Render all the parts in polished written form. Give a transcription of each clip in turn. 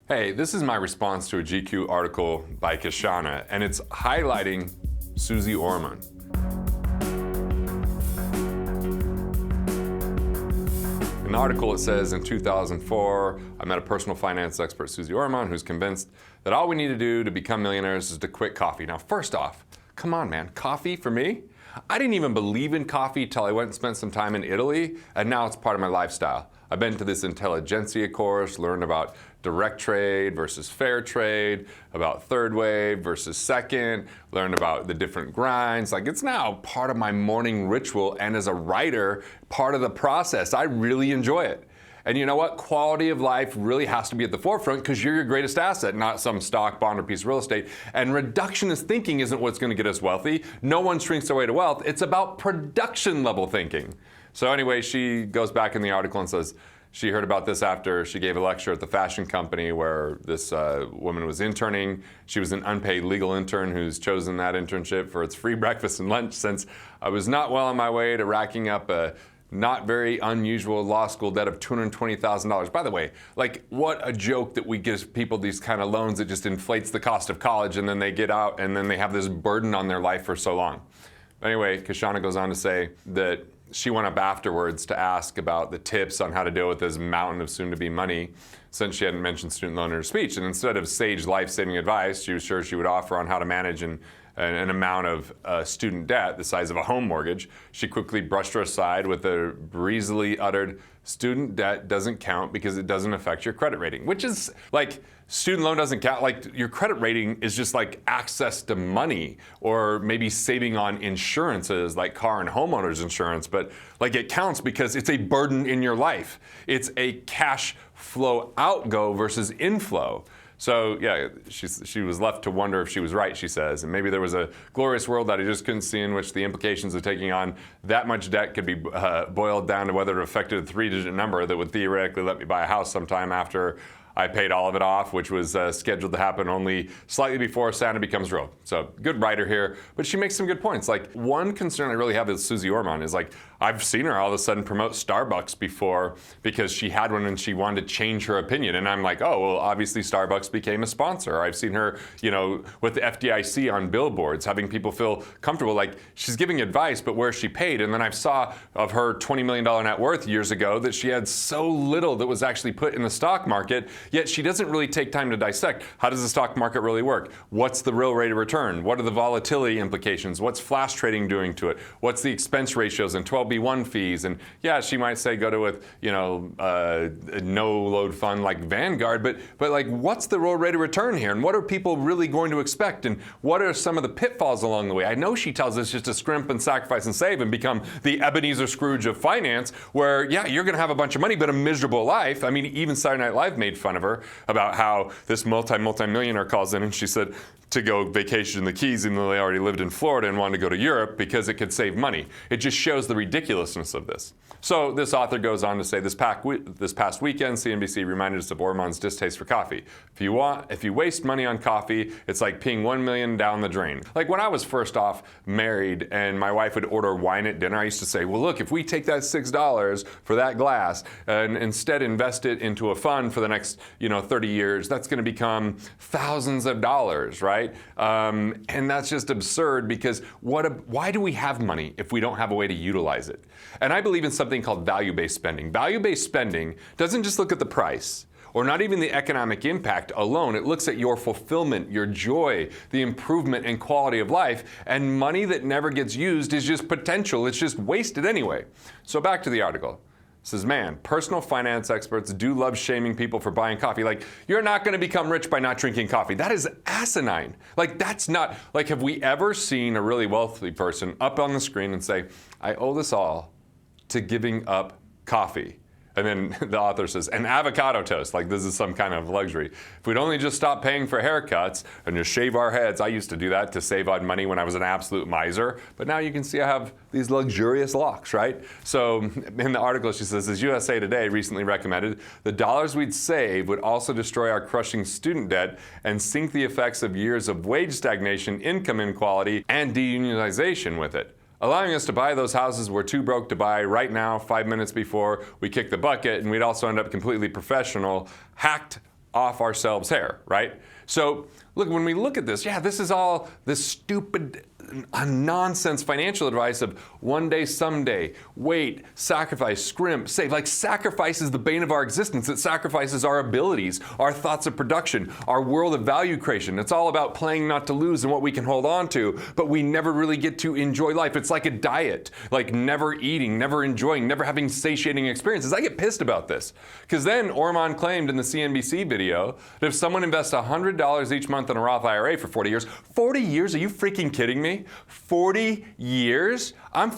Hey, this is my response to a GQ article by Kishana, and it's highlighting Suze Orman. In the article, it says, in 2004, I met a personal finance expert, Suze Orman, who's convinced that all we need to do to become millionaires is to quit coffee. Now, first off, come on, man, coffee for me? I didn't even believe in coffee till I went and spent some time in Italy, and now it's part of my lifestyle. I've been to this intelligentsia course, learned about direct trade versus fair trade, about third wave versus second, learned about the different grinds. Like, it's now part of my morning ritual, and as a writer, part of the process. I really enjoy it. And you know what? Quality of life really has to be at the forefront because you're your greatest asset, not some stock, bond, or piece of real estate. And reductionist thinking isn't what's going to get us wealthy. No one shrinks their way to wealth. It's about production level thinking. So anyway, she goes back in the article and says she heard about this after she gave a lecture at the fashion company where this woman was interning. She was an unpaid legal intern who's chosen that internship for its free breakfast and lunch since I was not well on my way to racking up a not very unusual law school debt of $220,000. By the way, like, what a joke that we give people these kind of loans that just inflates the cost of college, and then they get out and then they have this burden on their life for so long. Anyway, Kishana goes on to say that she went up afterwards to ask about the tips on how to deal with this mountain of soon-to-be money, since she hadn't mentioned student loan in her speech. And instead of sage life-saving advice, she was sure she would offer on how to manage an amount of student debt the size of a home mortgage. She quickly brushed her aside with a breezily uttered, student debt doesn't count because it doesn't affect your credit rating, which is like, student loan doesn't count. Like, your credit rating is just like access to money, or maybe saving on insurances like car and homeowners insurance, but like, it counts because it's a burden in your life. It's a cash flow outgo versus inflow. So yeah, she was left to wonder if she was right, she says. And maybe there was a glorious world that I just couldn't see in which the implications of taking on that much debt could be boiled down to whether it affected a 3-digit number that would theoretically let me buy a house sometime after I paid all of it off, which was scheduled to happen only slightly before Santa becomes real. So, good writer here, but she makes some good points. Like, one concern I really have with Suze Orman is, like, I've seen her all of a sudden promote Starbucks before because she had one and she wanted to change her opinion. And I'm like, oh, well, obviously Starbucks became a sponsor. I've seen her, you know, with the FDIC on billboards, having people feel comfortable. Like, she's giving advice, but where she paid. And then I saw of her $20 million net worth years ago that she had so little that was actually put in the stock market, yet she doesn't really take time to dissect. How does the stock market really work? What's the real rate of return? What are the volatility implications? What's flash trading doing to it? What's the expense ratios and 12B1 fees? And yeah, she might say go to a, you know, a no load fund like Vanguard, but like, what's the real rate of return here? And what are people really going to expect? And what are some of the pitfalls along the way? I know she tells us just to scrimp and sacrifice and save and become the Ebenezer Scrooge of finance, where yeah, you're going to have a bunch of money, but a miserable life. I mean, even Saturday Night Live made fun of her about how this multi-millionaire calls in and she said to go vacation in the Keys even though they already lived in Florida and wanted to go to Europe because it could save money. It just shows the ridiculousness of this. So this author goes on to say, this past weekend, CNBC reminded us of Orman's distaste for coffee. If you waste money on coffee, it's like peeing $1 million down the drain. Like, when I was first off married and my wife would order wine at dinner, I used to say, well, look, if we take that $6 for that glass and instead invest it into a fund for the next, 30 years, that's going to become thousands of dollars, right? And that's just absurd because why do we have money if we don't have a way to utilize it? And I believe in something called value-based spending. Value-based spending doesn't just look at the price or not even the economic impact alone. It looks at your fulfillment, your joy, the improvement and quality of life, and money that never gets used is just potential. It's just wasted anyway. So back to the article. It says, man, personal finance experts do love shaming people for buying coffee. Like, you're not going to become rich by not drinking coffee. That is asinine. Like, that's not, like, have we ever seen a really wealthy person up on the screen and say, I owe this all to giving up coffee? And then the author says, an avocado toast, like this is some kind of luxury. If we'd only just stop paying for haircuts and just shave our heads. I used to do that to save on money when I was an absolute miser. But now you can see I have these luxurious locks, right? So in the article she says, as USA Today recently recommended, the dollars we'd save would also destroy our crushing student debt and sink the effects of years of wage stagnation, income inequality, and deunionization with it, allowing us to buy those houses we're too broke to buy right now, 5 minutes before we kick the bucket, and we'd also end up completely professional, hacked off ourselves hair, right? So look, when we look at this, yeah, this is all this stupid nonsense financial advice of one day, someday, wait, sacrifice, scrimp, save. Like sacrifice is the bane of our existence. It sacrifices our abilities, our thoughts of production, our world of value creation. It's all about playing not to lose and what we can hold on to, but we never really get to enjoy life. It's like a diet, like never eating, never enjoying, never having satiating experiences. I get pissed about this because then Orman claimed in the CNBC video that if someone invests $100 each month in a Roth IRA for 40 years, 40 years? Are you freaking kidding me? 40 years? I'm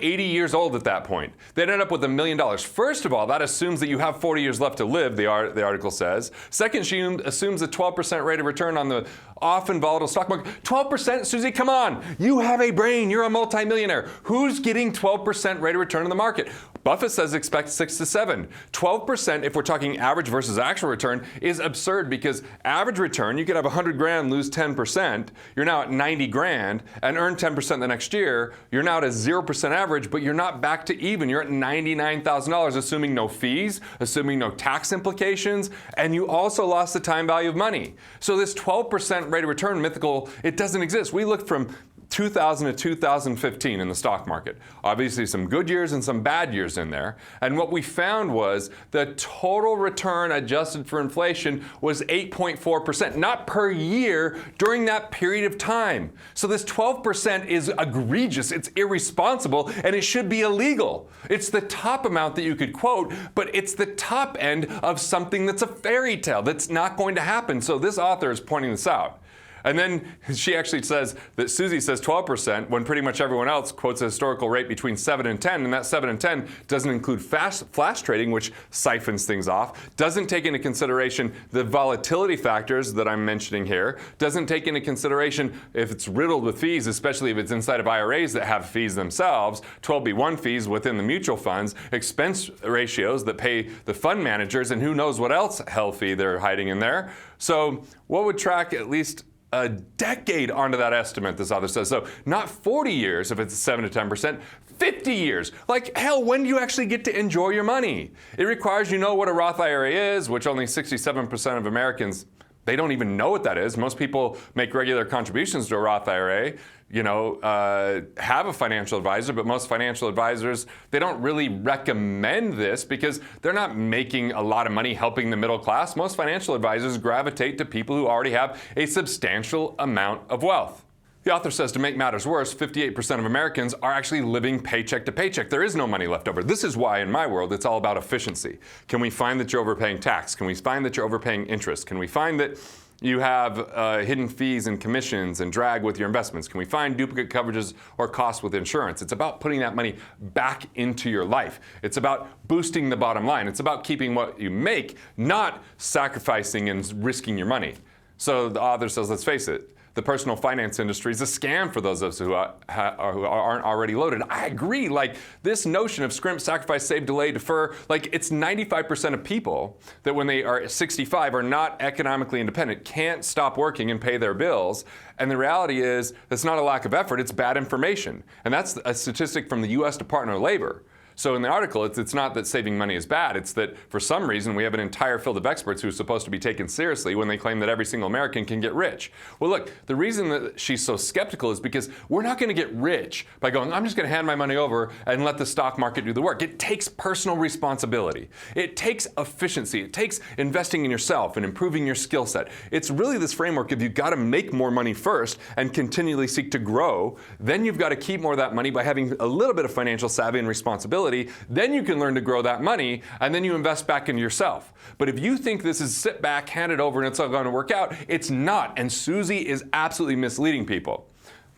80 years old at that point. They'd end up with $1 million. First of all, that assumes that you have 40 years left to live, the article says. Second, she assumes a 12% rate of return on the often volatile stock market. 12%, Susie, come on. You have a brain. You're a multimillionaire. Who's getting 12% rate of return in the market? Buffett says expect 6 to 7. 12%, if we're talking average versus actual return, is absurd because average return, you could have 100 grand, lose 10%. You're now at 90 grand and earn 10% the next year. You're now at a 0% average, but you're not back to even. You're at $99,000, assuming no fees, assuming no tax implications, and you also lost the time value of money. So this 12% rate of return mythical, it doesn't exist. We looked from 2000 to 2015 in the stock market. Obviously some good years and some bad years in there. And what we found was the total return adjusted for inflation was 8.4%, not per year during that period of time. So this 12% is egregious, it's irresponsible, and it should be illegal. It's the top amount that you could quote, but it's the top end of something that's a fairy tale that's not going to happen. So this author is pointing this out. And then she actually says that Susie says 12% when pretty much everyone else quotes a historical rate between 7 and 10, and that 7 and 10 doesn't include flash trading, which siphons things off, doesn't take into consideration the volatility factors that I'm mentioning here, doesn't take into consideration if it's riddled with fees, especially if it's inside of IRAs that have fees themselves, 12b1 fees within the mutual funds, expense ratios that pay the fund managers, and who knows what else hell fee they're hiding in there. So what would track at least a decade onto that estimate, this author says. So not 40 years if it's 7 to 10%, 50 years. Like, hell, when do you actually get to enjoy your money? It requires you know what a Roth IRA is, which only 67% of Americans, they don't even know what that is. Most people make regular contributions to a Roth IRA, have a financial advisor, but most financial advisors, they don't really recommend this because they're not making a lot of money helping the middle class. Most financial advisors gravitate to people who already have a substantial amount of wealth. The author says to make matters worse, 58% of Americans are actually living paycheck to paycheck. There is no money left over. This is why in my world it's all about efficiency. Can we find that you're overpaying tax? Can we find that you're overpaying interest? Can we find that you have hidden fees and commissions and drag with your investments? Can we find duplicate coverages or costs with insurance? It's about putting that money back into your life. It's about boosting the bottom line. It's about keeping what you make, not sacrificing and risking your money. So the author says, let's face it, the personal finance industry is a scam for those of us who aren't already loaded. I agree. Like this notion of scrimp, sacrifice, save, delay, defer, like it's 95% of people that when they are 65 are not economically independent, can't stop working and pay their bills. And the reality is it's not a lack of effort, it's bad information. And that's a statistic from the US Department of Labor. So in the article, it's not that saving money is bad. It's that for some reason we have an entire field of experts who are supposed to be taken seriously when they claim that every single American can get rich. Well, look, the reason that she's so skeptical is because we're not going to get rich by going, I'm just going to hand my money over and let the stock market do the work. It takes personal responsibility. It takes efficiency. It takes investing in yourself and improving your skill set. It's really this framework of you've got to make more money first and continually seek to grow. Then you've got to keep more of that money by having a little bit of financial savvy and responsibility. Then you can learn to grow that money, and then you invest back into yourself. But if you think this is sit back, hand it over, and it's all going to work out, it's not. And Susie is absolutely misleading people.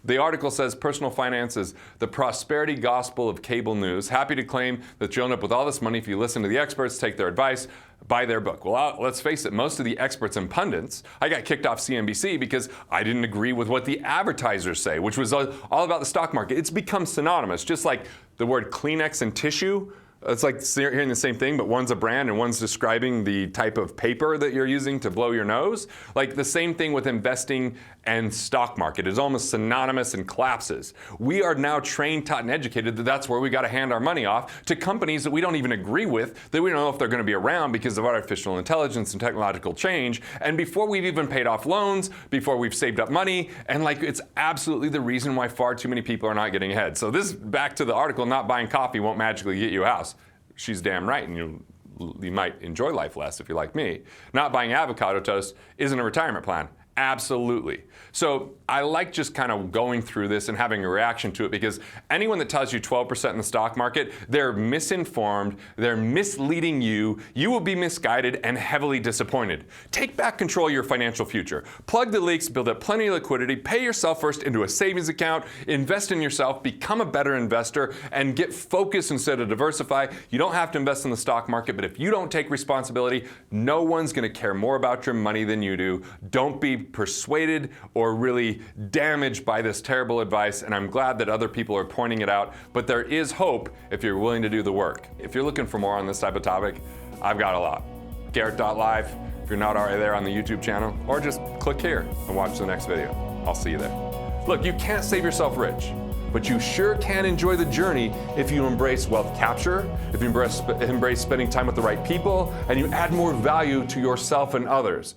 The article says personal finance is the prosperity gospel of cable news. Happy to claim that you'll end up with all this money if you listen to the experts, take their advice, buy their book. Well, let's face it, most of the experts and pundits, I got kicked off CNBC because I didn't agree with what the advertisers say, which was all about the stock market. It's become synonymous, just like the word Kleenex and tissue. It's like hearing the same thing, but one's a brand and one's describing the type of paper that you're using to blow your nose. Like the same thing with investing and stock market. It's almost synonymous and collapses. We are now trained, taught, and educated that that's where we got to hand our money off to companies that we don't even agree with, that we don't know if they're going to be around because of artificial intelligence and technological change. And before we've even paid off loans, before we've saved up money, and like it's absolutely the reason why far too many people are not getting ahead. So this, back to the article, not buying coffee won't magically get you a house. She's damn right, and you might enjoy life less if you're like me. Not buying avocado toast isn't a retirement plan. Absolutely. So I like just kind of going through this and having a reaction to it, because anyone that tells you 12% in the stock market, they're misinformed, they're misleading you, you will be misguided and heavily disappointed. Take back control of your financial future. Plug the leaks, build up plenty of liquidity, pay yourself first into a savings account, invest in yourself, become a better investor, and get focused instead of diversify. You don't have to invest in the stock market, but if you don't take responsibility, no one's going to care more about your money than you do. Don't be persuaded or really damaged by this terrible advice, and I'm glad that other people are pointing it out, but there is hope if you're willing to do the work. If you're looking for more on this type of topic, I've got a lot. Garrett.live, if you're not already there on the YouTube channel, or just click here and watch the next video. I'll see you there. Look, you can't save yourself rich, but you sure can enjoy the journey if you embrace wealth capture, if you embrace spending time with the right people, and you add more value to yourself and others.